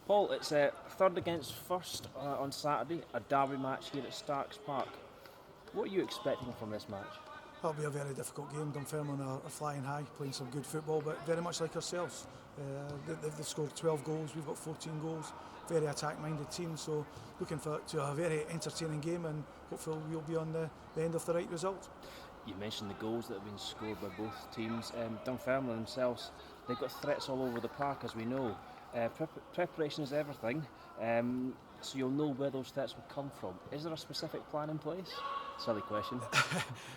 Paul, it's third against first on Saturday, a derby match here at Starks Park. What are you expecting from this match? That'll be a very difficult game. Dunfermline are flying high, playing some good football, but very much like ourselves. They've scored 12 goals, we've got 14 goals. Very attack-minded team, so looking forward to a very entertaining game, and hopefully we'll be on the end of the right result. You mentioned the goals that have been scored by both teams. Dunfermline themselves, they've got threats all over the park, as we know. Preparation is everything, so you'll know where those threats will come from. Is there a specific plan in place? Silly question.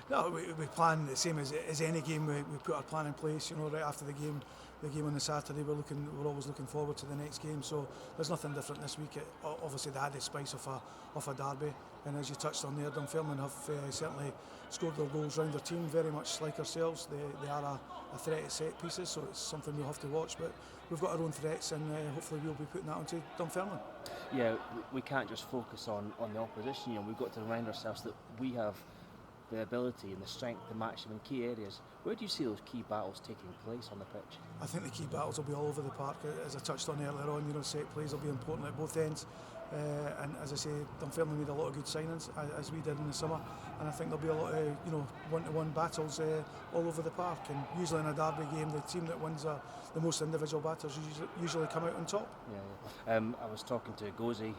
No, we plan the same as any game. We put our plan in place. You know, right after the game on the Saturday, we're always looking forward to the next game. So there's nothing different this week. Obviously, the added spice of a derby, and as you touched on there, Dunfermline have certainly scored their goals round their team, very much like ourselves. They are a threat at set pieces, so it's something we'll have to watch. But we've got our own threats, and hopefully we'll be putting that onto Dunfermline. Yeah, we can't just focus on the opposition. You know, we've got to remind ourselves that we have the ability and the strength to match them in key areas. Where do you see those key battles taking place on the pitch? I think the key battles will be all over the park. As I touched on earlier on, you know, set plays will be important at both ends. And as I say, Dunfermline made a lot of good signings, as we did in the summer. And I think there'll be a lot of, one-to-one battles all over the park. And usually in a derby game, the team that wins the most individual battles usually come out on top. Yeah. I was talking to Gozi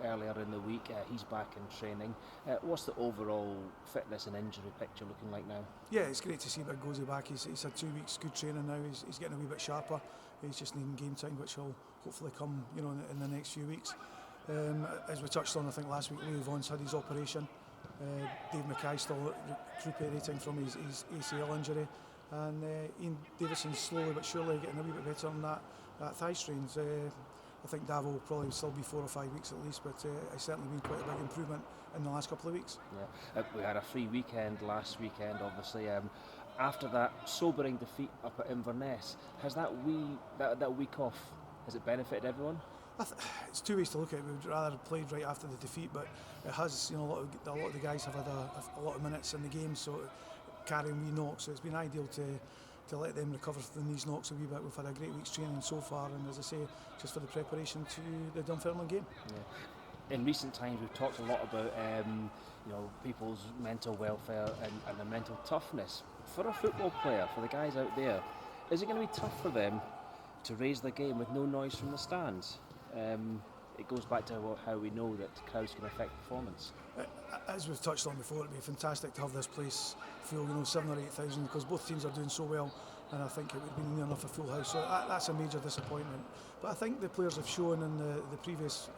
earlier in the week. He's back in training. What's the overall fitness and injury picture looking like now? Yeah, it's great to see Big Gozi back. He's had 2 weeks good training now. He's getting a wee bit sharper. He's just needing game time, which will hopefully come, in the next few weeks. As we touched on, I think last week, Louis Vaughan's had his operation. Dave Mackay still recuperating from his ACL injury, and Ian Davidson's slowly but surely getting a wee bit better on that thigh strains. I think Davo will probably still be 4 or 5 weeks at least, but it's certainly been quite a big improvement in the last couple of weeks. Yeah, we had a free weekend last weekend, obviously. After that sobering defeat up at Inverness, has that week off, has it benefited everyone? It's two ways to look at it. We'd rather have played right after the defeat, but it has, a lot of the guys have had a lot of minutes in the game, so carrying wee knocks. So it's been ideal to let them recover from these knocks a wee bit. We've had a great week's training so far, and as I say, just for the preparation to the Dunfermline game. Yeah. In recent times, we've talked a lot about people's mental welfare and their mental toughness. For a football player, for the guys out there, is it going to be tough for them to raise their game with no noise from the stands? It goes back to how we know that crowds can affect performance. As we've touched on before, it'd be fantastic to have this place full, 7,000 or 8,000, because both teams are doing so well, and I think it would have been near enough a full house. So that's a major disappointment. But I think the players have shown in the previous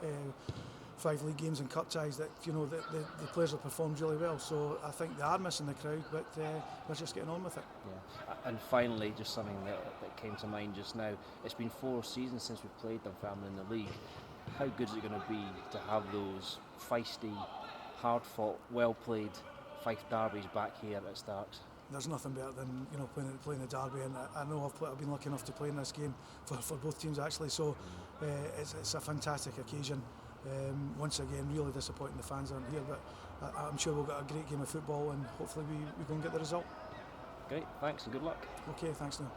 5 league games and cup ties that the players have performed really well. So I think they are missing the crowd, but they're just getting on with it. Yeah. And finally, just something that came to mind just now. It's been 4 seasons since we've played Dunfermline in the league. How good is it going to be to have those feisty, hard-fought, well-played Fife derbies back here at Starks? There's nothing better than playing a derby, and I know I've been lucky enough to play in this game for both teams actually. So it's a fantastic occasion. Once again, really disappointing the fans aren't here, but I'm sure we'll get a great game of football, and hopefully we go and get the result. Great, thanks and good luck. Okay, thanks now.